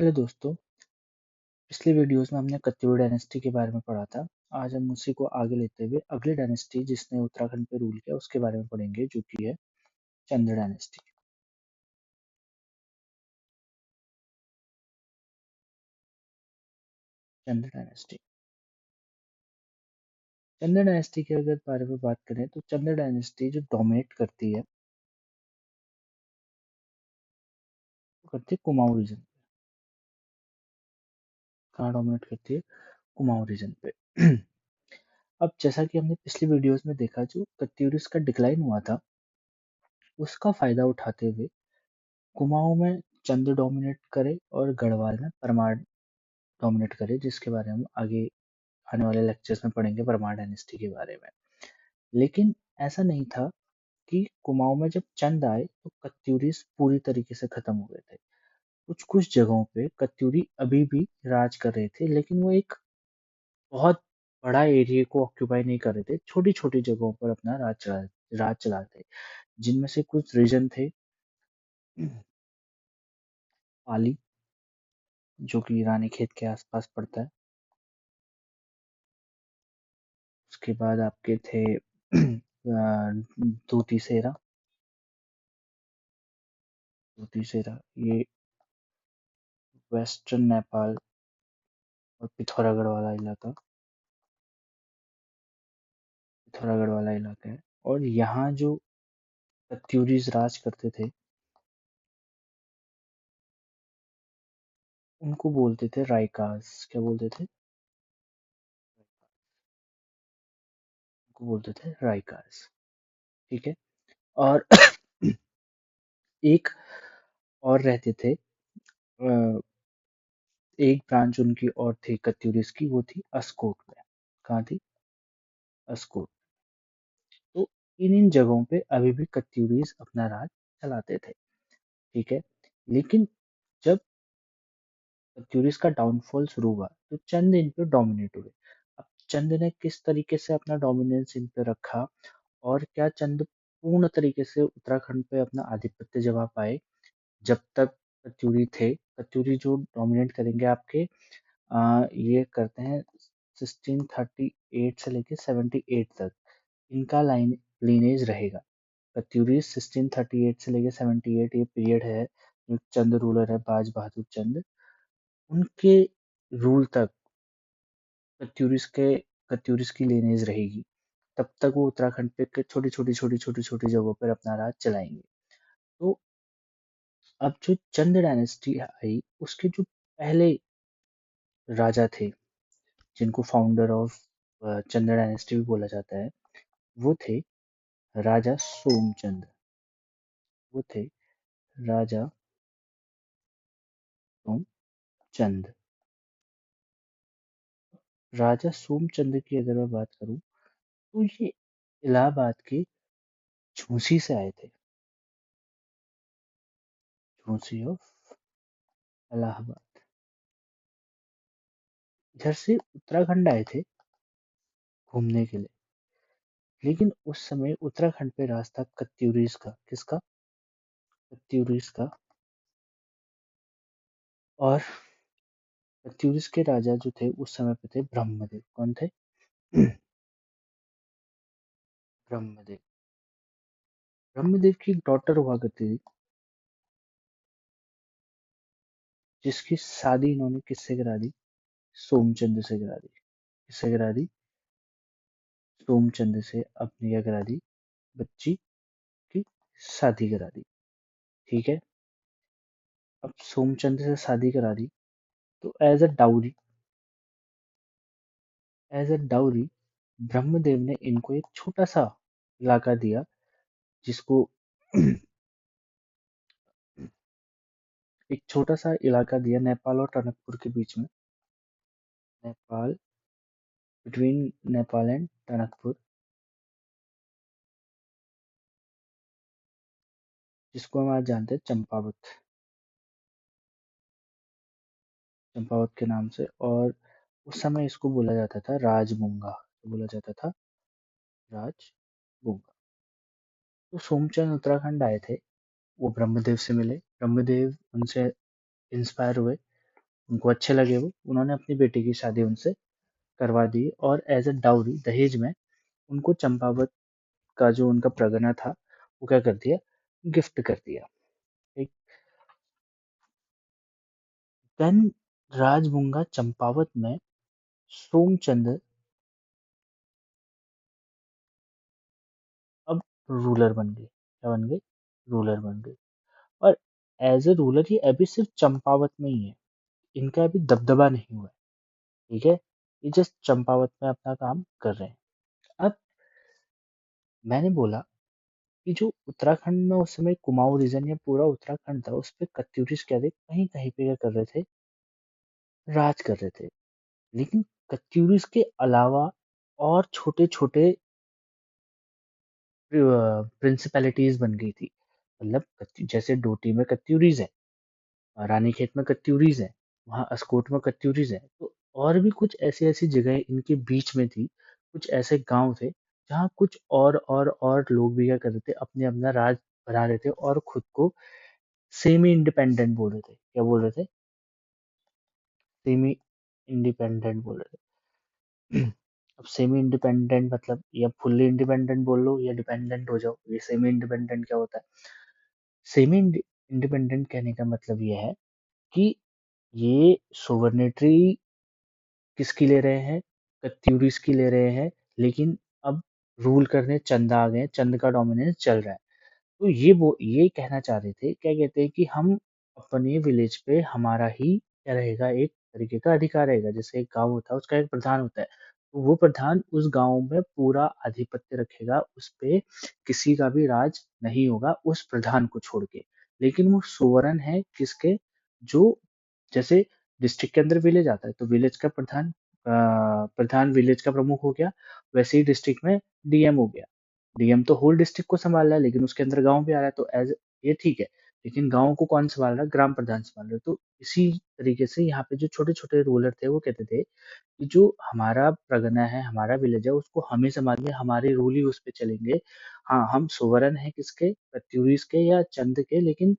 Hello दोस्तों। पिछले videos में हमने कत्यूरी डायनेस्टी के बारे में पढ़ा था। आज हम उसी को आगे लेते हुए अगली डायनेस्टी जिसने उत्तराखंड पे रूल किया उसके बारे में पढ़ेंगे, जो कि है चंद डायनेस्टी। चंद डायनेस्टी चंद डायनेस्टी के अगर बारे में बात करें तो चंद डायनेस्टी जो डोमिनेट करती है वो करती है कुमाऊं रीजन। कहाँ डोमिनेट करती है? कुमाऊं रीजन पे। अब जैसा कि हमने पिछली वीडियोस में देखा, जो कत्यूरीज का डिक्लाइन हुआ था उसका फायदा उठाते हुए कुमाऊं में चंद डोमिनेट करे और गढ़वाल में परमार डोमिनेट करे, जिसके बारे में हम आगे आने वाले लेक्चर्स में पढ़ेंगे, परमार डायनेस्टी के बारे में। लेकिन ऐसा नहीं था कि कुमाऊं में जब चंद आए तो कत्यूरीज पूरी तरीके से खत्म हो गए थे। कुछ कुछ जगहों पे कत्यूरी अभी भी राज कर रहे थे, लेकिन वो एक बहुत बड़ा एरिया को ऑक्यूपाई नहीं कर रहे थे। छोटी छोटी जगहों पर अपना राज चला थे, जिनमें से कुछ रीजन थे पाली, जो कि रानीखेत के आसपास पड़ता है। उसके बाद आपके थे दूती सेरा। दूती सेरा ये वेस्टर्न नेपाल और पिथौरागढ़ वाला इलाका है। और यहाँ जो कत्यूरीज राज करते थे उनको बोलते थे राइकास। क्या बोलते थे? उनको बोलते थे राइकास। ठीक है। और एक और रहते थे, एक ब्रांच उनकी और थी कत्यूरीज की, वो थी अस्कोट में। कहाँ थी? अस्कोट। तो इन जगहों पे अभी भी कत्यूरीज अपना राज चलाते थे। ठीक है। लेकिन जब कत्यूरीज का डाउनफॉल शुरू हुआ तो चंद इन पे डोमिनेट हुए। अब चंद ने किस तरीके से अपना डोमिनेंस इन पे रखा, और क्या चंद पूर्ण तरीके से उत्तराखंड पे अपना आधिपत्य जमा पाए? जब तक कत्यूरी थे, कत्यूरी जो डोमिनेट करेंगे आपके, ये करते हैं 1638 से लेके 78 तक इनका लाइन लीनेज रहेगा। कत्यूरी 1638 से लेके 78 ये पीरियड है। जो चंद रूलर है बाज बहादुर चंद, उनके रूल तक कत्यूरिस की लीनेज रहेगी। तब तक वो उत्तराखंड पे छोटी छोटी जगहों पर अपना राज चलाएंगे। तो अब जो चंद डायनेस्टी आई, उसके जो पहले राजा थे, जिनको फाउंडर ऑफ चंद डायनेस्टी भी बोला जाता है, वो थे राजा सोमचंद। वो थे राजा सोमचंद। राजा सोमचंद की अगर मैं बात करूं तो ये इलाहाबाद के झांसी से आए थे। झांसी ऑफ इलाहाबाद। इधर से उत्तराखंड आए थे घूमने के लिए। लेकिन उस समय उत्तराखंड पे राज था कत्यूरीज का। किसका? कत्यूरीज का। और कत्यूरीज के राजा जो थे उस समय पे थे ब्रह्मदेव। कौन थे? ब्रह्मदेव। ब्रह्मदेव की एक डॉटर हुआ करती थी, जिसकी शादी इन्होंने किससे करा दी? सोमचंद से करा दी। किससे करा दी? सोमचंद से अपनी क्या करा दी? बच्ची की शादी करा दी। ठीक है। अब सोमचंद से शादी करा दी तो एज अ डाउरी ब्रह्मदेव ने इनको एक छोटा सा इलाका दिया, जिसको एक छोटा सा इलाका दिया नेपाल और टनकपुर के बीच में। नेपाल, बिटवीन नेपाल एंड टनकपुर, जिसको हम आज जानते हैं चंपावत। चंपावत के नाम से। और उस समय इसको बोला जाता था राजबुंगा। तो बोला जाता था राजबुंगा। तो सोमचंद उत्तराखंड आए थे, वो ब्रह्मदेव से मिले। ब्रह्मदेव उनसे इंस्पायर हुए उनको अच्छे लगे वो, उन्होंने अपनी बेटी की शादी उनसे करवा दी और एज अ डाउरी दहेज में उनको चंपावत का जो उनका प्रगना था वो क्या कर दिया, गिफ्ट कर दिया। ठीक। देन राजबुंगा चंपावत में सोमचंद अब रूलर बन गए। क्या बन गए? रूलर बन गए। और एज ए रूलर ये अभी सिर्फ चंपावत में ही है, इनका अभी दबदबा नहीं हुआ है। ठीक है, ये जस्ट चंपावत में अपना काम कर रहे हैं। अब मैंने बोला कि जो उत्तराखंड में उस समय कुमाऊं रीजन या पूरा उत्तराखंड था उस पे कत्यूरीज क्या थे, कहीं कहीं पे क्या कर रहे थे, राज कर रहे थे। लेकिन कत्यूरीज के अलावा और छोटे छोटे प्रिंसिपैलिटीज बन गई थी। मतलब जैसे डोटी में कत्यूरीज है, रानीखेत में कत्यूरीज है, वहाँ अस्कोट में कत्यूरीज है, तो और भी कुछ ऐसी ऐसी जगह इनके बीच में थी, कुछ ऐसे गांव थे जहाँ कुछ और लोग भी क्या कर रहे थे, अपने अपना राज बना रहे थे और खुद को सेमी इंडिपेंडेंट बोल रहे थे। क्या बोल रहे थे? सेमी इंडिपेंडेंट बोल रहे थे। अब सेमी इंडिपेंडेंट मतलब या फुल्ली इंडिपेंडेंट बोल लो या डिपेंडेंट हो जाओ, ये सेमी इंडिपेंडेंट क्या होता है? सेमी इंडिपेंडेंट कहने का मतलब ये है कि ये सोवर्निटी किसकी ले रहे हैं, कत्यूरीज की ले रहे हैं, लेकिन अब रूल करने चंद आ गए, चंद का डोमिनेंस चल रहा है। तो ये कहना चाह रहे थे, क्या कहते हैं कि हम अपने विलेज पे हमारा ही क्या रहेगा, एक तरीके का अधिकार रहेगा। जैसे एक गांव होता है उसका एक प्रधान होता है, तो वो प्रधान उस गांव में पूरा आधिपत्य रखेगा, उस पे किसी का भी राज नहीं होगा उस प्रधान को छोड़ के। लेकिन वो सोवरन है किसके? जो जैसे डिस्ट्रिक्ट के अंदर विलेज आता है तो विलेज का प्रधान विलेज का प्रमुख हो गया, वैसे ही डिस्ट्रिक्ट में डीएम हो गया। डीएम तो होल डिस्ट्रिक्ट को संभाल रहा है, लेकिन उसके अंदर गांव भी आ रहा है, तो एज ये ठीक है। लेकिन गांव को कौन संभाल रहा है? ग्राम प्रधान संभाल रहे हैं। तो इसी तरीके से यहाँ पे जो छोटे छोटे रूलर थे वो कहते थे कि जो हमारा प्रगना है, हमारा विलेज है, उसको हमें संभालने, हमारे रूल ही उस पे चलेंगे। हाँ, हम सोवरन है किसके, कत्यूरीज के या चंद के, लेकिन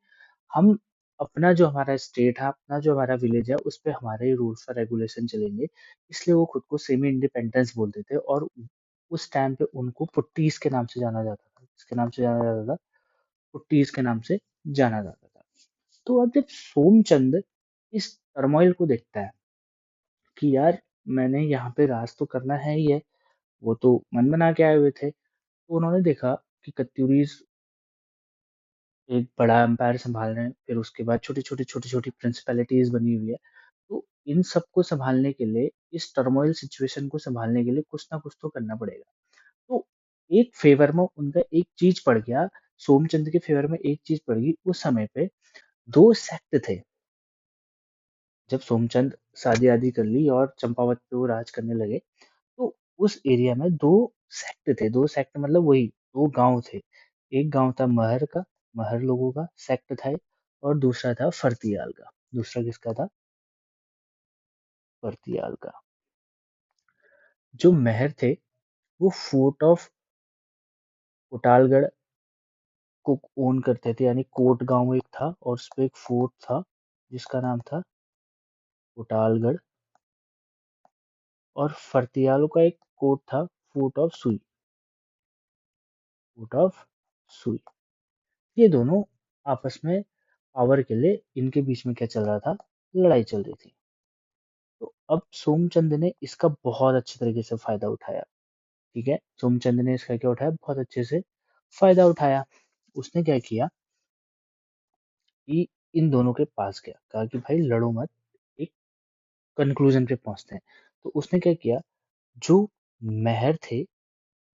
हम अपना जो हमारा स्टेट है, अपना जो हमारा विलेज है, उस पे हमारे ही रूल्स और रेगुलेशन चलेंगे। इसलिए वो खुद को सेमी इंडिपेंडेंस बोलते थे। और उस टाइम पे उनको पुट्टीज के नाम से जाना जाता था। किसके नाम से जाना जाता था? पुट्टीज के नाम से जाना जाता था। तो अब जब सोमचंद इस टर्मोइल को देखता है कि यार मैंने यहाँ पे राज तो करना है ही है, वो तो मन बना के आए हुए थे, तो उन्होंने देखा कि कत्यूरीज एक बड़ा एम्पायर संभाल रहे हैं, फिर उसके बाद छोटी छोटी प्रिंसिपैलिटीज बनी हुई है। तो इन सबको संभालने के लिए, इस टर्मोइल सिचुएशन को संभालने के लिए कुछ ना कुछ तो करना पड़ेगा। तो एक फेवर में उनका एक चीज पड़ गया, सोमचंद के फेवर में एक चीज पड़ गई। उस समय पे दो सेक्ट थे। जब सोमचंद शादी आदि कर ली और चंपावत पे वो राज करने लगे, तो उस एरिया में दो सेक्ट थे। दो सेक्ट मतलब वही दो गांव थे। एक गांव था महर का, महर लोगों का सेक्ट था, और दूसरा था फर्तियाल का। दूसरा किसका था? फर्तियाल का। जो महर थे वो फोर्ट ऑफ कोटालगढ़ को ओन करते थे, यानी कोट गांव एक था और उस पे एक फोर्ट था जिसका नाम था कोटालगढ़। और फर्तियालों का एक कोट था, फोर्ट ऑफ सुई। फोर्ट ऑफ सुई। ये दोनों आपस में पावर के लिए इनके बीच में क्या चल रहा था, लड़ाई चल रही थी। तो अब सोमचंद ने इसका बहुत अच्छे तरीके से फायदा उठाया। ठीक है, सोमचंद ने इसका क्या उठाया, बहुत अच्छे से फायदा उठाया। उसने क्या किया कि इन दोनों के पास गया, कहा कि भाई लड़ो मत, एक कंक्लूजन पे पहुंचते हैं। तो उसने क्या किया, जो मेहर थे,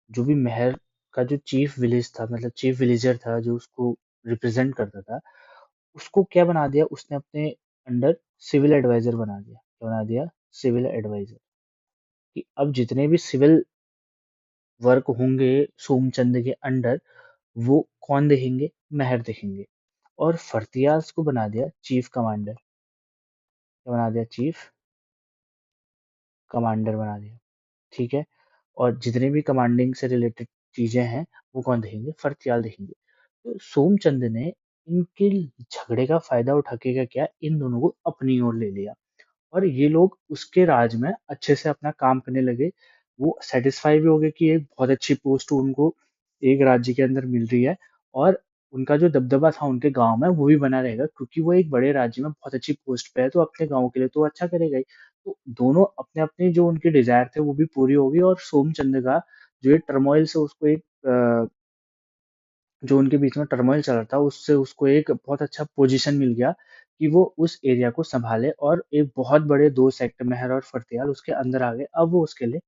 जो भी मेहर का जो चीफ विलेज था, मतलब चीफ विलेजर था जो उसको रिप्रेजेंट करता था, उसको क्या बना दिया उसने, अपने अंडर सिविल एडवाइजर बना दिया। क्या बना दिया? Civil advisor. कि अब जितने भी सिविल वर्क होंगे सोमचंद के अंडर, वो कौन देखेंगे? मेहर देखेंगे। और फर्तियाज को बना दिया चीफ कमांडर। क्या बना दिया? चीफ कमांडर बना दिया। ठीक है, और जितने भी कमांडिंग से रिलेटेड चीजें हैं वो कौन देखेंगे? फर्तियाल देखेंगे। तो सोमचंद ने इनके झगड़े का फायदा उठा के क्या किया, इन दोनों को अपनी ओर ले लिया। और ये लोग उसके राज में अच्छे से अपना काम करने लगे। वो सेटिस्फाई भी हो गए कि एक बहुत अच्छी पोस्ट उनको एक राज्य के अंदर मिल रही है, और उनका जो दबदबा था उनके गांव में वो भी बना रहेगा, क्योंकि वो एक बड़े राज्य में बहुत अच्छी पोस्ट पे है, तो अपने गांव के लिए तो अच्छा करेगा ही। तो दोनों अपने अपने जो उनके डिजायर थे वो भी पूरी हो गई, और सोमचंद का जो ये टर्मोइल से उसको एक जो उनके बीच में टर्मोइल चल रहा था उससे उसको एक बहुत अच्छा पोजीशन मिल गया कि वो उस एरिया को संभाले, और एक बहुत बड़े दो सेक्टर मेहर और फतेहाल उसके अंदर आ गए। अब वो उसके लिए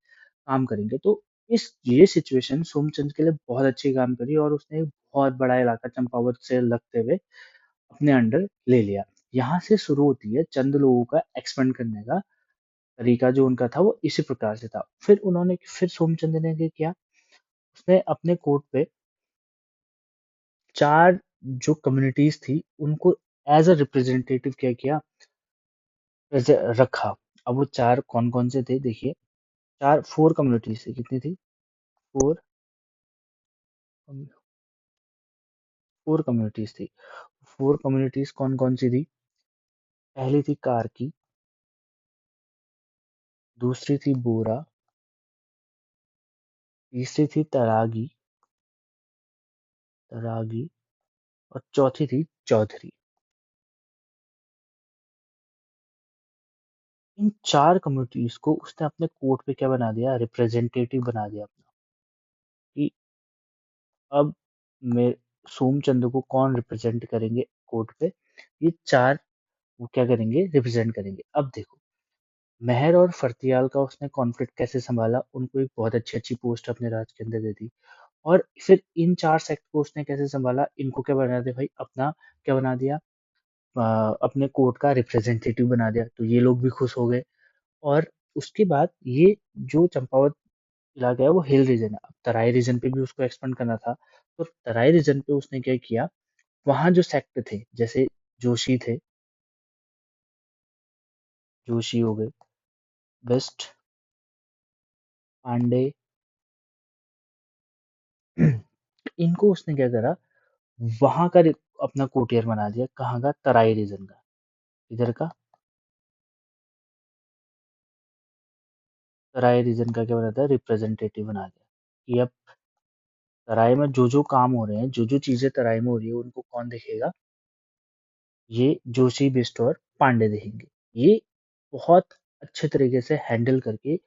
काम करेंगे। तो इस ये सिचुएशन सोमचंद के लिए बहुत अच्छी काम करी, और उसने एक बहुत बड़ा इलाका चंपावत से लगते हुए अपने अंडर ले लिया। यहाँ से शुरू होती है चंद लोगों का एक्सपेंड करने का तरीका। जो उनका था वो इसी प्रकार से था। फिर सोमचंद ने क्या किया, उसने अपने कोर्ट पे चार जो कम्युनिटीज थी उनको एज अ रिप्रेजेंटेटिव क्या किया, रखा। अब वो चार कौन कौन से थे देखिए, चार फोर कम्युनिटीज थी। कितनी थी? फोर। फोर कम्युनिटीज थी। फोर कम्युनिटीज कौन कौन सी थी? पहली थी कार्की, दूसरी थी बोरा, तीसरी थी तरागी, और चौथी थी चौधरी। इन चार कम्युनिटीज को उसने अपने कोर्ट पे क्या बना दिया, रिप्रेजेंटेटिव बना दिया अपना, कि अब मैं सोमचंद को कौन रिप्रेजेंट करेंगे कोर्ट पे, ये चार वो क्या करेंगे, रिप्रेजेंट करेंगे। अब देखो, मेहर और फर्तियाल का उसने कॉन्फ्लिक्ट कैसे संभाला, उनको एक बहुत अच्छी अच्छी पोस्ट अपने राज के अंदर दे दी। और फिर इन चार सेक्ट को उसने कैसे संभाला, इनको क्या बना दिया भाई, अपना क्या बना दिया, अपने कोर्ट का रिप्रेजेंटेटिव बना दिया, तो ये लोग भी खुश हो गए। और उसके बाद ये जो चंपावत इलाका है वो हिल रीजन है, अब तराई रीजन पे भी उसको एक्सपेंड करना था। तो तराई रीजन पे उसने क्या किया, वहां जो सेक्ट थे, जैसे जोशी थे, जोशी हो गए, वेस्ट, पांडे, इनको उसने क्या करा, वहां का अपना कोटियर बना दिया। कहाँ का? तराई रीजन का। इधर का तराई रीजन का क्या बना था, रिप्रेजेंटेटिव बना दिया, कि अब तराई में जो जो काम हो रहे हैं, जो जो चीजें तराई में हो रही है, उनको कौन देखेगा, ये जोशी, बिष्ट और पांडे देखेंगे। ये बहुत अच्छे तरीके से हैंडल करके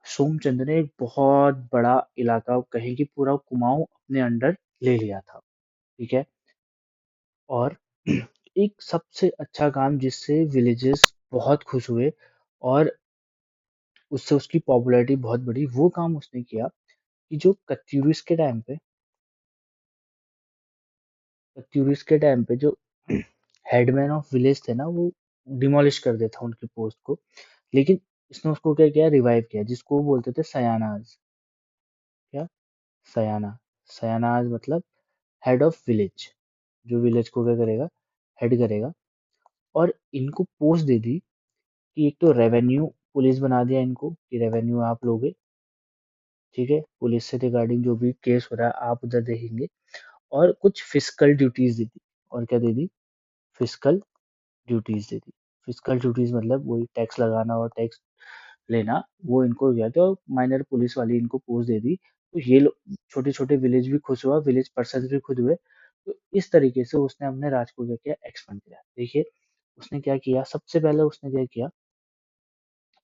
सोमचंद ने एक बहुत बड़ा इलाका, कहें कि पूरा कुमाऊं अपने अंडर ले लिया था। ठीक है। और एक सबसे अच्छा काम जिससे विलेजेस बहुत खुश हुए, और उससे उसकी पॉपुलैरिटी बहुत बढ़ी, वो काम उसने किया कि जो कत्यूरिस के टाइम पे जो हेडमैन ऑफ विलेज थे ना, वो डिमोलिश कर देता उनकी पोस्ट को। लेकिन इसने उसको क्या किया, रिवाइव किया, जिसको वो बोलते थे सयानाज। क्या? सयाना। सयानाज मतलब हेड ऑफ विलेज, जो विलेज को क्या करेगा, हेड करेगा। और इनको पोस्ट दे दी कि एक तो रेवेन्यू पुलिस बना दिया इनको, कि रेवेन्यू आप लोगे। ठीक है, पुलिस से रिगार्डिंग जो भी केस हो रहा है आप उधर देखेंगे। और कुछ फिजिकल ड्यूटीज दी थी। और क्या दे दी? फिजिकल ड्यूटीज दे दी। फिजिकल ड्यूटीज मतलब वही टैक्स लगाना और टैक्स लेना, वो इनको दिया था। और माइनर पुलिस वाली इनको पोस्ट दे दी। तो ये लोग छोटे छोटे विलेज भी खुश हुआ, विलेज पर्सन भी खुद हुए। तो इस तरीके से उसने अपने राज को क्या किया, एक्सपेंड किया। देखिए, उसने क्या किया, सबसे पहले उसने क्या किया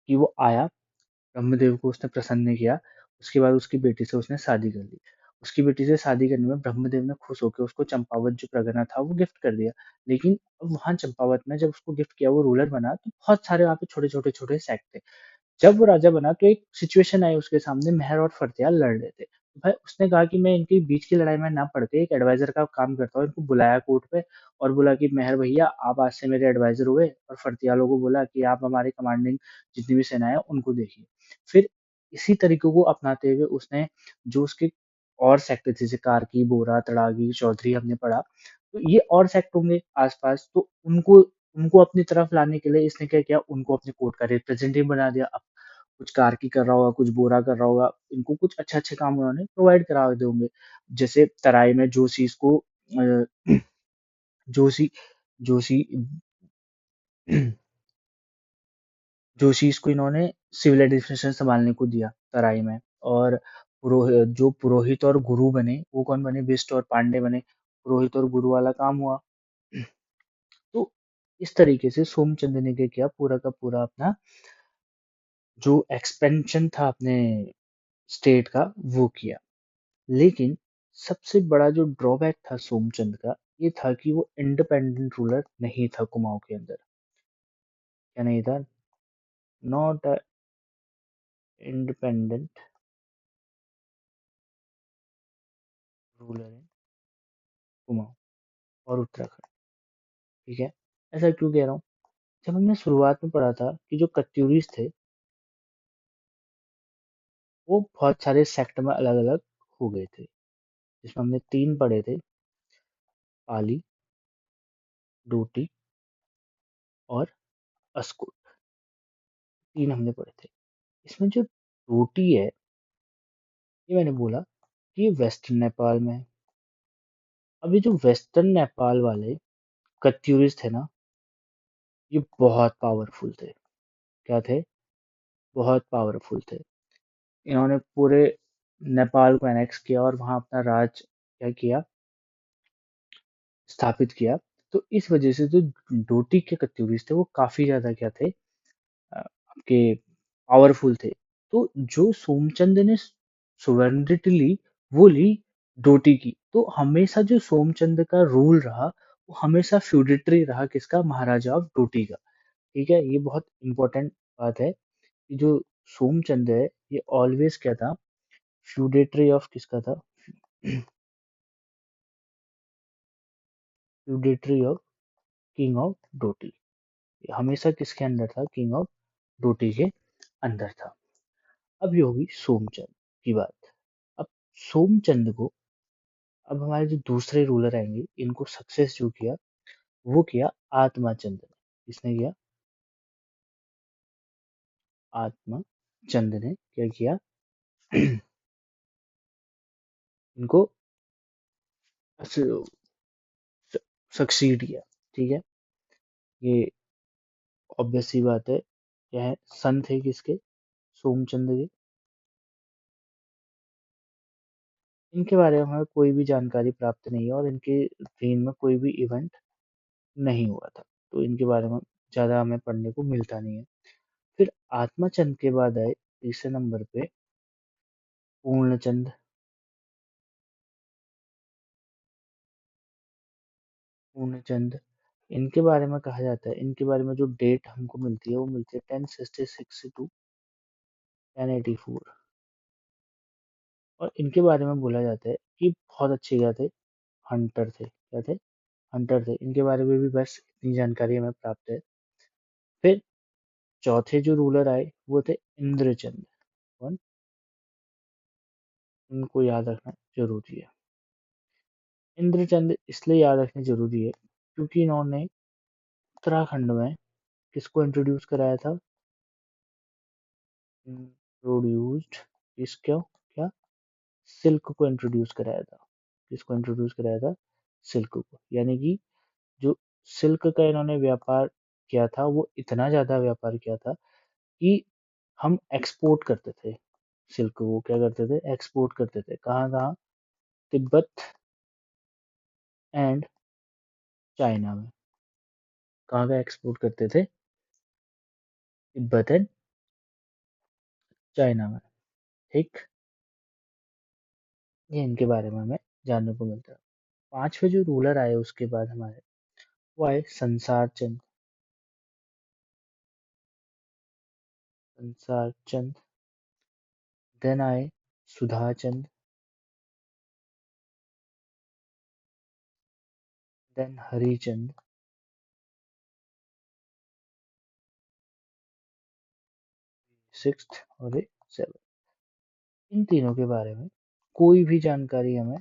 कि वो आया, ब्रह्मदेव को उसने प्रसन्न किया। उसके बाद उसकी बेटी से उसने शादी कर ली। उसकी बेटी से शादी करने में ब्रह्मदेव ने खुश होकर उसको चंपावत जो परगना था वो गिफ्ट कर दिया। लेकिन अब वहां चंपावत में जब उसको गिफ्ट किया, वो रूलर बना, तो बहुत सारे वहाँ पे छोटे छोटे छोटे सेक्ट थे। जब वो राजा बना तो एक सिचुएशन आई उसके सामने, मेहर और फतेहाल लड़ रहे थे। तो भाई उसने कहा कि मैं इनके बीच की लड़ाई में ना पड़ के एक एडवाइजर का काम करता हूँ। इनको बुलाया कोर्ट पे, और बोला कि मेहर भैया आप आज से मेरे एडवाइजर हुए, और फतेहालों को बोला कि आप हमारे कमांडिंग जितनी भी सेना है उनको देखिए। फिर इसी तरीके को अपनाते हुए उसने जो उसके और सेक्टर थे, जैसे कार्की, बोरा, तड़ागी, चौधरी हमने पढ़ा, तो ये और सेक्ट होंगे आसपास, तो उनको उनको अपनी तरफ लाने के लिए इसने क्या किया, उनको अपने कोर्ट का रिप्रेजेंटेटिव बना दिया। अब कुछ कार्की कर रहा होगा, कुछ बोरा कर रहा होगा, इनको कुछ अच्छे अच्छे काम उन्होंने प्रोवाइड करा दे होंगे। जैसे तराई में जोशी को जोशी जोशी जो चीज को इन्होंने सिविल एडमिनिस्ट्रेशन संभालने को दिया तराई में। और जो पुरोहित और गुरु बने वो कौन बने, बिष्ट और पांडे बने। पुरोहित और गुरु वाला काम हुआ। तो इस तरीके से सोमचंद ने क्या किया, पूरा का पूरा अपना जो एक्सपेंशन था अपने स्टेट का वो किया। लेकिन सबसे बड़ा जो ड्रॉबैक था सोमचंद का ये था कि वो इंडिपेंडेंट रूलर नहीं था कुमाऊं के अंदर। क्या नहीं था? Not a independent ruler in Kumaon और उत्तराखंड। ठीक है, ऐसा क्यों कह रहा हूँ? जब हमने शुरुआत में पढ़ा था कि जो कत्यूरीज थे वो बहुत सारे सेक्ट में अलग अलग हो गए थे, जिसमें हमने तीन पढ़े थे, पाली, डोटी और अस्कोट। तीन हमने पढ़े थे। इसमें जो डोटी है ये मैंने बोला कि ये वेस्टर्न नेपाल में है। अब ये जो वेस्टर्न नेपाल वाले कत्यूरीज थे ना ये बहुत पावरफुल थे। क्या थे? बहुत पावरफुल थे। इन्होंने पूरे नेपाल को एनेक्स किया और वहां अपना राज क्या किया, स्थापित किया। तो इस वजह से जो डोटी के कत्यूरीज थे वो काफी ज्यादा क्या थे, आपके पावरफुल थे। तो जो सोमचंद ने सोवेरेनिटी ली वो ली डोटी की। तो हमेशा जो सोमचंद का रूल रहा वो हमेशा फ्यूडिटरी रहा, किसका? महाराजा ऑफ डोटी का। ठीक है, ये बहुत इंपॉर्टेंट बात है कि जो सोमचंद है ये ऑलवेज क्या था, फ्यूडेटरी ऑफ किसका था? Feudatory of king of Doti. हमेशा किसके अंदर था? किंग ऑफ डोटी के अंदर था। अब ये होगी सोमचंद की बात। अब सोमचंद को, अब हमारे जो दूसरे रूलर आएंगे इनको सक्सेस जो किया वो किया आत्माचंद ने। किसने किया? आत्माचंद ने क्या किया? इनको सक्सीड किया। ठीक है, ये ऑब्वियस सी बात है। क्या है? सन थे किसके? सोमचंद के। इनके बारे में हमें कोई भी जानकारी प्राप्त नहीं है और इनके रेन में कोई भी इवेंट नहीं हुआ था, तो इनके बारे में ज्यादा हमें पढ़ने को मिलता नहीं है। फिर आत्माचंद के बाद आए तीसरे नंबर पे पूर्णचंद। पूर्णचंद, इनके बारे में कहा जाता है, इनके बारे में जो डेट हमको मिलती है वो मिलती है 1066 टू 1084। और इनके बारे में बोला जाता है कि बहुत अच्छे क्या थे, हंटर थे। क्या थे? हंटर थे। इनके बारे में भी बस इतनी जानकारी हमें प्राप्त है। फिर चौथे जो रूलर आए वो थे इंद्रचंद। कौन? इनको याद रखना जरूरी है। इंद्रचंद इसलिए याद रखना जरूरी है क्योंकि इन्होंने उत्तराखंड में किसको इंट्रोड्यूस कराया था? इंट्रोड्यूस्ड किसको? क्या? सिल्क को इंट्रोड्यूस कराया था। किसको इंट्रोड्यूस कराया था? सिल्क को। यानी कि जो सिल्क का इन्होंने व्यापार किया था वो इतना ज्यादा व्यापार किया था कि हम एक्सपोर्ट करते थे। सिल्क को क्या करते थे? एक्सपोर्ट करते थे। कहाँ कहाँ? तिब्बत एंड चाइना में। कहाँ का एक्सपोर्ट करते थे? तिब्बत एंड चाइना में। ठीक, ये इनके बारे में हमें जानने को मिलता है। पांचवे जो रूलर आए उसके बाद हमारे वो आए संसार चंद। संसार चंद। देन आए सुधा चंद। देन हरिचंद। सिक्स्थ और सेवन। इन तीनों के बारे में कोई भी जानकारी हमें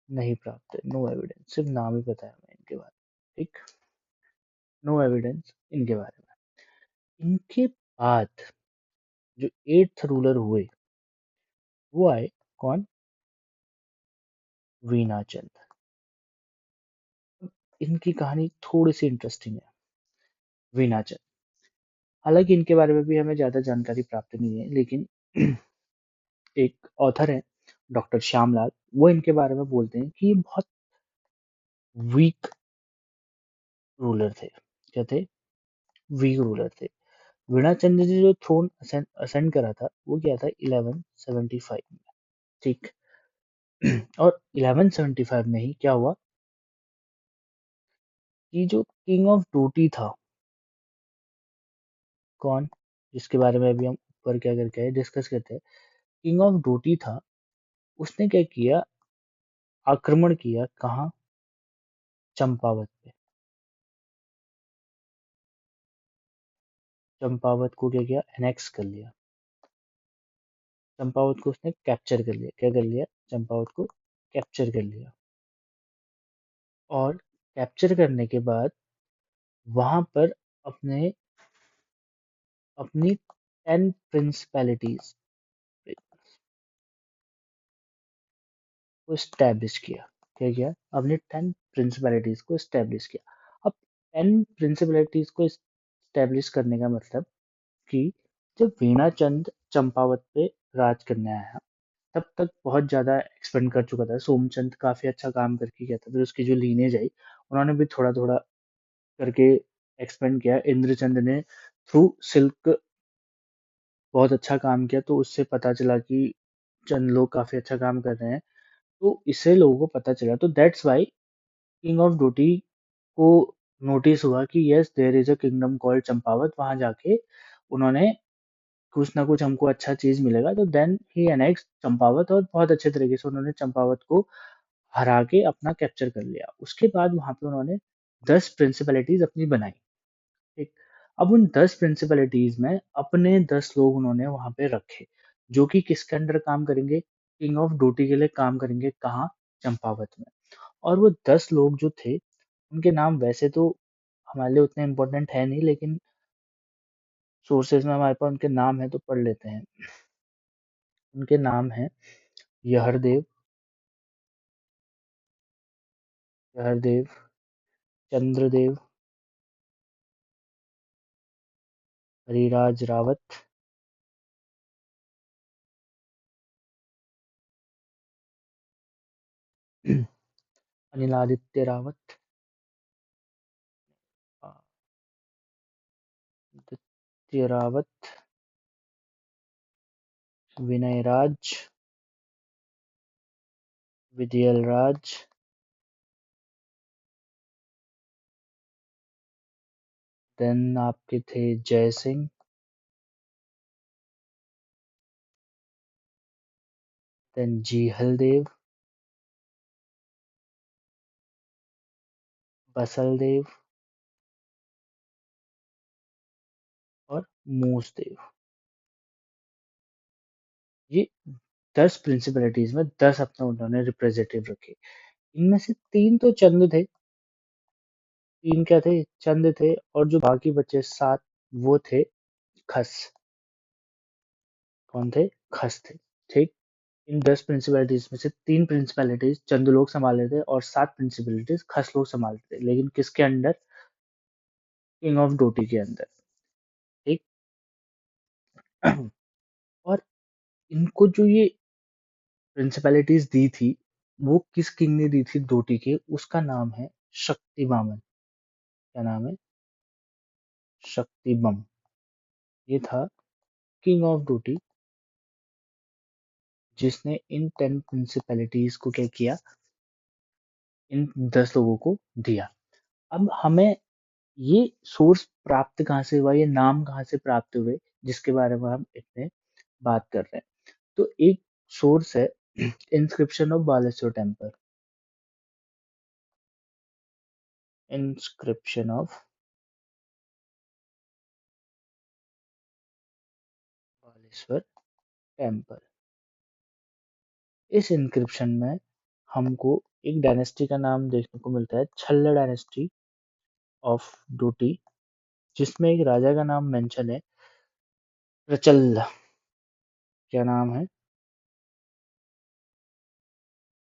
नहीं प्राप्त है। नो एविडेंस, सिर्फ नाम ही पता है हमें इनके बारे में। ठीक, नो एविडेंस इनके बारे में। इनके बाद जो एट्थ रूलर हुए वो आए कौन? वीनाचंद। इनकी कहानी थोड़ी सी इंटरेस्टिंग है। वीनाचंद, हालांकि इनके बारे में भी हमें ज़्यादा जानकारी प्राप्त नहीं है, लेकिन एक ऑथर है डॉक्टर श्यामलाल, वो इनके बारे में बोलते हैं कि ये बहुत वीक रूलर थे। क्या थे? वीक रूलर थे। वीणाचंद्र ने जो थ्रोन असेंड करा था वो क्या था 1175 में। ठीक। और 1175 में ही क्या हुआ कि जो किंग ऑफ डोटी था, कौन, जिसके बारे में अभी हम ऊपर क्या करके आए डिस्कस करते हैं, किंग ऑफ डोटी था, उसने क्या किया, आक्रमण किया कहाँ, चंपावत पे। चंपावत को क्या किया, एनेक्स कर लिया। चंपावत को उसने कैप्चर कर लिया। क्या कर लिया? चंपावत को कैप्चर कर लिया। और कैप्चर करने के बाद वहां पर अपने अपनी 10 प्रिंसिपैलिटीज को स्टैब्लिश किया। क्या किया? अपने 10 प्रिंसिपैलिटीज को स्टैब्लिश किया। अब 10 प्रिंसिपैलिटीज को स्टैब्लिश करने का मतलब कि जब वीणाचंद चंपावत पे राज करने आया, तब तक बहुत ज्यादा एक्सपेंड कर चुका था। सोमचंद काफी अच्छा काम करके गया था, फिर उसकी जो लीनेज आई उन्होंने भी थोड़ा थोड़ा करके एक्सपेंड किया। इंद्रचंद ने थ्रू सिल्क बहुत अच्छा काम किया, तो उससे पता चला कि चंद लोग काफी अच्छा काम कर रहे हैं, तो इससे लोगों को पता चला। तो that's why king of Doti को नोटिस हुआ कि yes there is a kingdom called Champawat, वहां जाके उन्होंने कुछ ना कुछ हमको अच्छा चीज मिलेगा, तो देन ही एनेक्स चंपावत, और बहुत अच्छे तरीके से उन्होंने चंपावत को हरा के अपना कैप्चर कर लिया। उसके बाद वहां पे उन्होंने 10 प्रिंसिपलिटीज अपनी बनाई। ठीक। अब उन 10 प्रिंसिपलिटीज में अपने 10 लोग उन्होंने वहां पे रखे, जो कि किसके अंडर काम करेंगे, किंग ऑफ डोटी के लिए काम करेंगे। कहाँ? चंपावत में। और वो 10 लोग जो थे, उनके नाम वैसे तो हमारे लिए उतने इम्पोर्टेंट है नहीं, लेकिन सोर्सेज में हमारे पास उनके नाम है तो पढ़ लेते हैं। उनके नाम है यहरदेव, यहरदेव, चंद्रदेव, हरिराज रावत, अनिलादित्य रावत, आदित्य रावत, विनय राज, विजयल राज, देन आपके थे जय सिंह, देन जीहल देव, बसल देव और मूस देव। ये 10 प्रिंसिपलिटीज में 10 अपने उन्होंने रिप्रेजेंटेटिव रखे। इनमें से 3 तो चंद थे। 3 क्या थे? चंद थे। और जो बाकी बचे 7, वो थे खस। कौन थे? खस थे। ठीक। इन 10 प्रिंसिपलिटीज में से 3 प्रिंसिपलिटीज चंद लोग संभाले थे और 7 प्रिंसिपलिटीज खस लोग संभालते थे, लेकिन किसके अंडर? किंग ऑफ डोटी के अंदर। ठीक। और इनको जो ये प्रिंसिपैलिटीज दी थी, वो किस किंग ने दी थी डोटी के? उसका नाम है शक्तिबामन। क्या नाम है? शक्तिबम। ये था किंग ऑफ डोटी, जिसने इन 10 प्रिंसिपैलिटीज को क्या किया, इन 10 लोगों को दिया। अब हमें ये सोर्स प्राप्त कहाँ से हुआ, ये नाम कहाँ से प्राप्त हुए, जिसके बारे में हम इतने बात कर रहे हैं? तो एक सोर्स है inscription of Baleshwar temple. Inscription of Baleshwar temple. इस इंक्रिप्शन में हमको एक डायनेस्टी का नाम देखने को मिलता है, छल्ल डायनेस्टी ऑफ डोटी, जिसमें एक राजा का नाम मेंशन है, प्रचल्ल। क्या नाम है?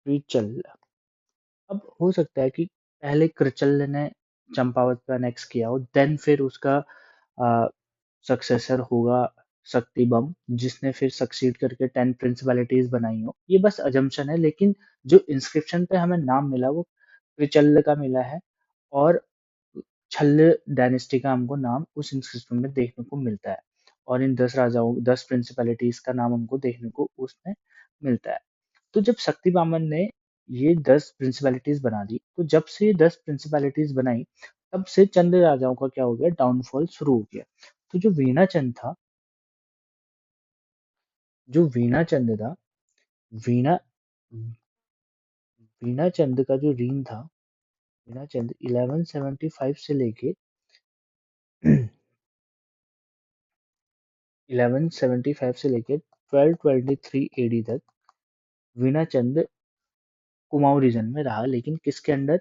प्रचल्ल। अब हो सकता है कि पहले कृचल्ल ने चंपावत पर अनेक्स किया हो, देन फिर उसका सक्सेसर होगा शक्तिबम, जिसने फिर सक्सीड करके 10 प्रिंसिपैलिटीज बनाई हो। ये बस अजम्पशन है, लेकिन जो इंस्क्रिप्शन पे हमें नाम मिला वो त्रिचल्ल का मिला है, और छल्ल डायनेस्टी का हमको नाम उस इंस्क्रिप्शन में देखने को मिलता है, और इन 10 राजाओं 10 प्रिंसिपैलिटीज का नाम हमको देखने को उसमें मिलता है। तो जब शक्तिबामन ने ये 10 प्रिंसिपैलिटीज बना दी, तो जब से ये 10 प्रिंसिपैलिटीज बनाई, तब से चंद राजाओं का क्या हो गया, डाउनफॉल शुरू हो गया। तो जो वीणाचंद था, जो वीणाचंद था, वीणा वीणाचंद का जो रीन था, वीणाचंद 1175 से लेके 1175 से लेके 1223 एडी तक वीणाचंद कुमाऊं रीजन में रहा, लेकिन किसके अंडर,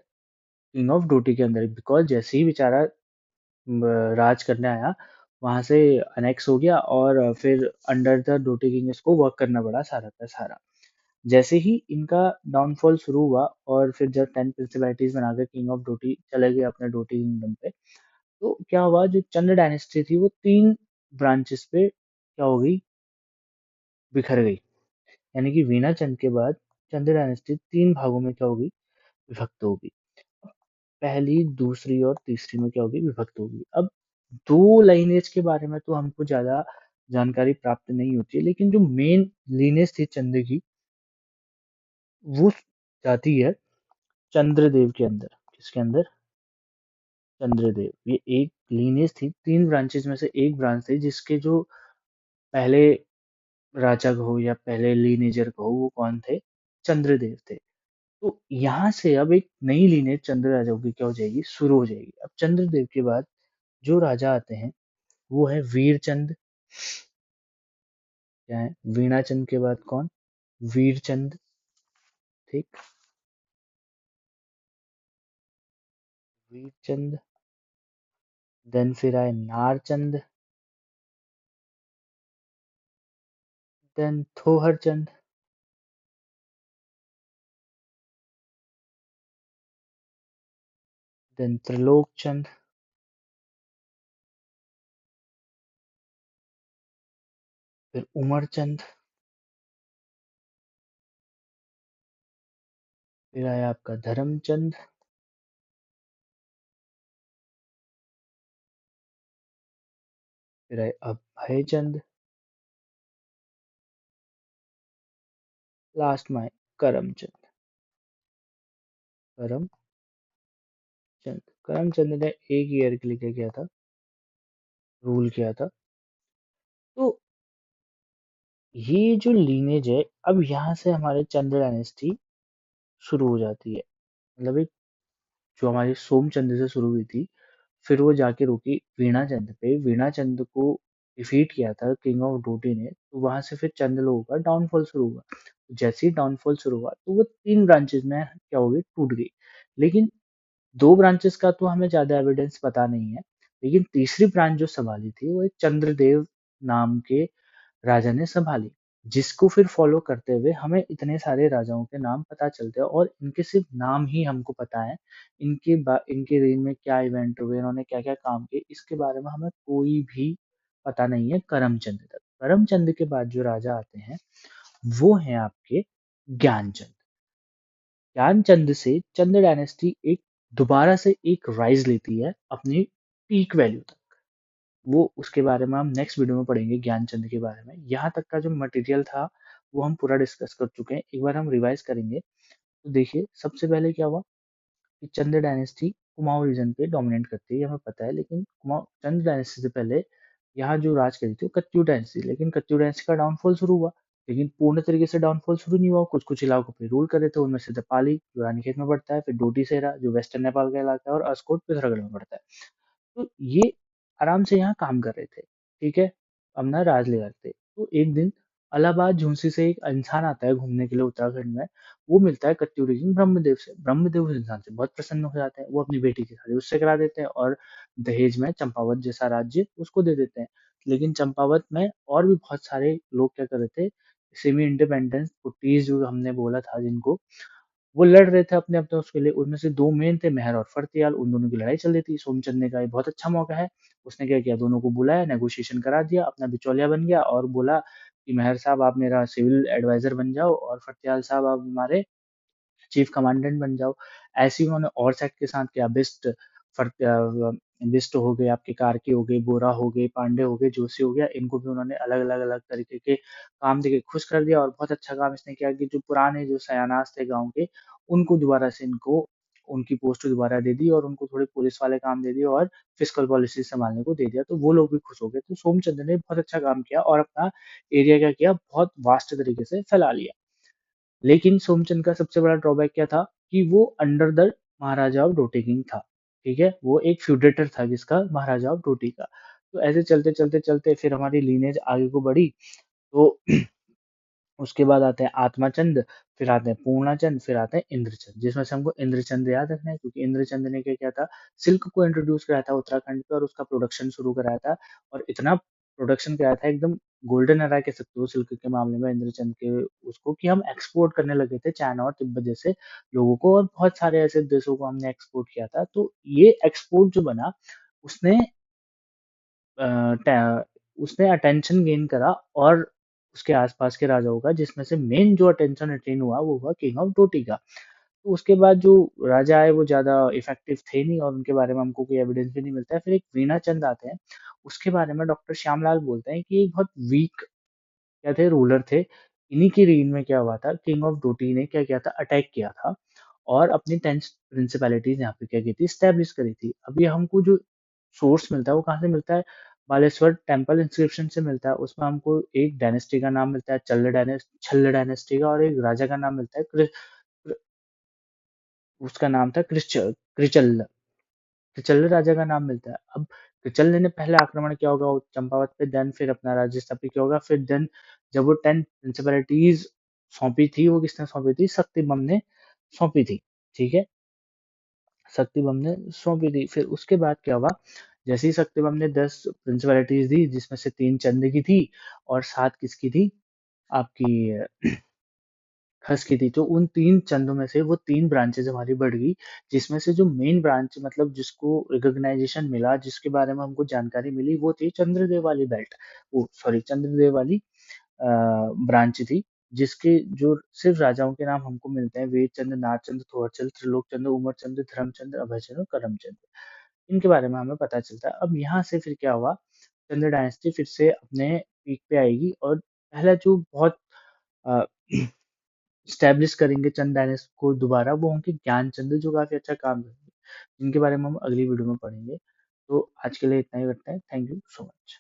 किंग ऑफ डोटी के अंदर। बिकॉज जैसे ही बेचारा राज करने आया, वहां से अनेक्स हो गया, और फिर अंडर द डोटी किंग इसको वर्क करना पड़ा सारा का सारा। जैसे ही इनका डाउनफॉल शुरू हुआ, और फिर जब 10 प्रिंसिपैलिटीज बनाकर किंग ऑफ डोटी चले गए अपने डोटी किंगडम पे, तो क्या हुआ, जो चंद डायनेस्टी थी वो 3 ब्रांचेस पे क्या हो गई, बिखर गई। यानी कि वीणाचंद के बाद चंद डायनेस्टी 3 भागों में क्या होगी, विभक्त होगी। पहली, दूसरी और तीसरी में क्या होगी, विभक्त होगी। अब दो लाइनेज के बारे में तो हमको ज्यादा जानकारी प्राप्त नहीं होती है, लेकिन जो मेन लीनेज थी चंद की, वो जाती है चंद्रदेव के अंदर। किसके अंदर, चंद्रदेव। ये एक लीनेज थी, 3 ब्रांचेस में से एक ब्रांच थी, जिसके जो पहले राजा कहो या पहले लीनेजर कहो, वो कौन थे, चंद्रदेव थे। तो यहाँ से अब एक नई लीनेज चंद्र राजाओं की क्या हो जाएगी, शुरू हो जाएगी। अब चंद्रदेव के बाद जो राजा आते हैं, वो है वीरचंद। क्या है, वीणाचंद के बाद कौन, वीरचंद। ठीक, वीरचंद। देन फिर आए नारचंद। देन थोहरचंद। देन त्रिलोकचंद। फिर उमरचंद। फिर आया आपका धर्मचंद। फिर आए अभयचंद। लास्ट में आए करमचंद। करमचंद। करमचंद ने एक ईयर के लिए क्या किया था, रूल किया था। तो ये जो लीनेज है, अब यहाँ से हमारे चंद्र डायनेस्टी शुरू हो जाती है। मतलब एक, जो हमारी सोमचंद से शुरू हुई थी, फिर वो जाके रुकी वीणाचंद पे। वीणाचंद को डिफीट किया था किंग ऑफ डोटी ने, तो वहां से फिर चंद लोगों का डाउनफॉल शुरू हुआ। जैसे ही डाउनफॉल शुरू हुआ, तो वो 3 ब्रांचेस में क्या हो गई, टूट गई। लेकिन 2 ब्रांचेस का तो हमें ज्यादा एविडेंस पता नहीं है, लेकिन तीसरी ब्रांच जो संभाली थी, वो एक चंद्रदेव नाम के राजा ने संभाली, जिसको फिर फॉलो करते हुए हमें इतने सारे राजाओं के नाम पता चलते हैं, और इनके सिर्फ नाम ही हमको पता है। इनके रेन में क्या इवेंट हुए, इन्होंने क्या क्या काम किए, इसके बारे में हमें कोई भी पता नहीं है करमचंद तक। करमचंद के बाद जो राजा आते हैं, वो हैं आपके ज्ञानचंद। ज्ञानचंद से चंद डायनेस्टी एक दोबारा से एक राइज लेती है अपनी पीक वैल्यू तक। वो उसके बारे में हम नेक्स्ट वीडियो में पढ़ेंगे, ज्ञानचंद के बारे में। यहाँ तक का जो मटेरियल था, वो हम पूरा डिस्कस कर चुके हैं, एक बार हम रिवाइज करेंगे। तो देखिए, सबसे पहले क्या हुआ कि चंद डायनेस्टी कुमाऊं रीजन पे डोमिनेट करती है, ये हमें पता है। लेकिन कुमाऊं चंद डायनेस्टी से पहले यहाँ जो राज करी थी वो कत्यूर डायनेस्टी, लेकिन कत्यूर डायनेस्टी का डाउनफॉल शुरू हुआ। लेकिन पूर्ण तरीके से डाउनफॉल शुरू नहीं हुआ, कुछ कुछ इलाकों पे रूल कर रहे थे। उनमें से दपाली जो रानीखेत में पड़ता है, फिर डोटी सेरा जो वेस्टर्न नेपाल का इलाका है, और अस्कोट पिथौरागढ़ में पड़ता है। तो ये आराम से यहाँ काम कर रहे थे, ठीक है, अपना राज ले रहे थे। तो एक दिन इलाहाबाद झुंसी से एक इंसान आता है घूमने के लिए उत्तराखंड में। वो मिलता है कत्यूरी किंग ब्रह्मदेव से। ब्रह्मदेव उस इंसान से बहुत प्रसन्न हो जाते हैं, वो अपनी बेटी की शादी उससे करा देते हैं, और दहेज में चंपावत जैसा राज्य उसको दे देते हैं। लेकिन चंपावत में और भी बहुत सारे लोग क्या कर रहे थे, सेमी इंडिपेंडेंस कुटीज जो हमने बोला था जिनको, वो लड़ रहे थे अपने अपने उसके लिए, उनमें से दो मेन थे, मेहर और फर्तियाल, उन दोनों की लड़ाई चल रही थी। सोमचंद ने कहा ये बहुत अच्छा मौका है, उसने क्या किया, दोनों को बुलाया, नेगोशिएशन करा दिया, अपना बिचौलिया बन गया और बोला कि मेहर साहब आप मेरा सिविल एडवाइजर बन जाओ और फर्तियाल साहब आप हमारे चीफ कमांडेंट बन जाओ। ऐसे ही उन्होंने और सेट के साथ किया, बिस्ट हो गए, आपके कार्की हो गए, बोरा हो गए, पांडे हो गए, जोशी हो गया, इनको भी उन्होंने अलग अलग अलग तरीके के काम देके खुश कर दिया। और बहुत अच्छा काम इसने किया कि जो पुराने जो सयानास थे गांव के, उनको दोबारा से इनको उनकी पोस्ट दोबारा दे दी और उनको थोड़े पुलिस वाले काम दे दिए और फिजिकल पॉलिसी संभालने को दे दिया, तो वो लोग भी खुश हो गए। तो सोमचंद्र ने बहुत अच्छा काम किया और अपना एरिया क्या किया, बहुत वास्ट तरीके से फैला लिया। लेकिन सोमचंद का सबसे बड़ा ड्रॉबैक क्या था कि वो under the Maharaja of Doti king था। ठीक है, वो एक फ्यूडेटर था जिसका, महाराजा ऑफ डोटी का। तो ऐसे चलते चलते चलते फिर हमारी लीनेज आगे को बढ़ी। तो उसके बाद आते हैं आत्माचंद, फिर आते हैं पूर्णाचंद, फिर आते हैं इंद्रचंद, जिसमें से हमको इंद्रचंद याद रखना है क्योंकि इंद्रचंद ने क्या किया था, सिल्क को इंट्रोड्यूस कराया था उत्तराखंड पे और उसका प्रोडक्शन शुरू कराया था। और इतना प्रोडक्शन कराया था, एकदम गोल्डन एरा कह सकते हो सिल्क के मामले में इंद्रचंद के, उसको कि हम एक्सपोर्ट करने लगे थे चाइना और तिब्बत जैसे लोगों को, और बहुत सारे ऐसे देशों को हमने एक्सपोर्ट किया था। तो ये एक्सपोर्ट जो बना, उसने अ, उसने अटेंशन गेन करा और उसके आसपास के राजाओं का, जिसमें से मेन जो अटेंशन अटेन हुआ वो हुआ किंग ऑफ डोटी का। तो उसके बाद जो राजा आए वो ज्यादा इफेक्टिव थे नहीं और उनके बारे में हमको कोई एविडेंस भी नहीं मिलता है। फिर एक वीना चंद आते हैं, उसके बारे में डॉक्टर श्यामलाल बोलते हैं कि एक बहुत वीक क्या थे, रूलर थे। इन्हीं की रीन में क्या हुआ था, किंग ऑफ डोटी ने क्या किया था, अटैक किया था और अपनी 10 प्रिंसिपैलिटीज यहाँ पे क्या की थी, स्टैब्लिश करी थी। अभी हमको जो सोर्स मिलता है वो कहाँ से मिलता है, बालेश्वर टेम्पल इंस्क्रिप्शन से मिलता है। उसमें हमको एक डायनेस्टी का नाम मिलता है, छल्ल डायनेस्टी का, और एक राजा का नाम मिलता है उसका नाम था कृचल्ल, कृचल्ल राजा का नाम मिलता है। अब कृचल्ल ने पहले आक्रमण किया होगा चंपावत पे, देन फिर अपना राज्य स्थापित किया होगा, फिर देन जब वो 10 प्रिंसिपलिटीज सौंपी थी, वो किसने सौंपी थी, शक्तिबम ने सौंपी थी। ठीक है, शक्तिबम ने सौंपी थी। फिर उसके बाद क्या हुआ, जैसे ही शक्तिबम ने 10 प्रिंसिपलिटीज दी, जिसमें से 3 चंद की थी और 7 किसकी थी, आपकी खस की थी, तो उन 3 चंदों में से वो 3 ब्रांचेज हमारी बढ़ गई, जिसमें से जो मेन ब्रांच मतलब जिसको रिकॉग्नाइजेशन मिला, जिसके बारे में हमको जानकारी मिली, वो थी चंद्रदेव वाली बेल्ट, वो सॉरी चंद्रदेव वाली ब्रांच थी, जिसके जो सिर्फ राजाओं के नाम हमको मिलते हैं, वेद चंद्र, नागचंद्र, थोरचंद, त्रिलोक चंद्र, उमर चंद्र, धर्मचंद्र, अभयचंद्र, करमचंद, इनके बारे में हमें पता चलता है। अब यहाँ से फिर क्या हुआ, चंद्र डायनेस्टी फिर से अपने पीक पे आएगी और पहला जो बहुत स्टैब्लिश करेंगे चंद डायनेस्टी को दोबारा, वो होंगे ज्ञानचंद, जो काफी अच्छा काम करेंगे, जिनके बारे में हम अगली वीडियो में पढ़ेंगे। तो आज के लिए इतना ही रखते हैं, थैंक यू सो मच।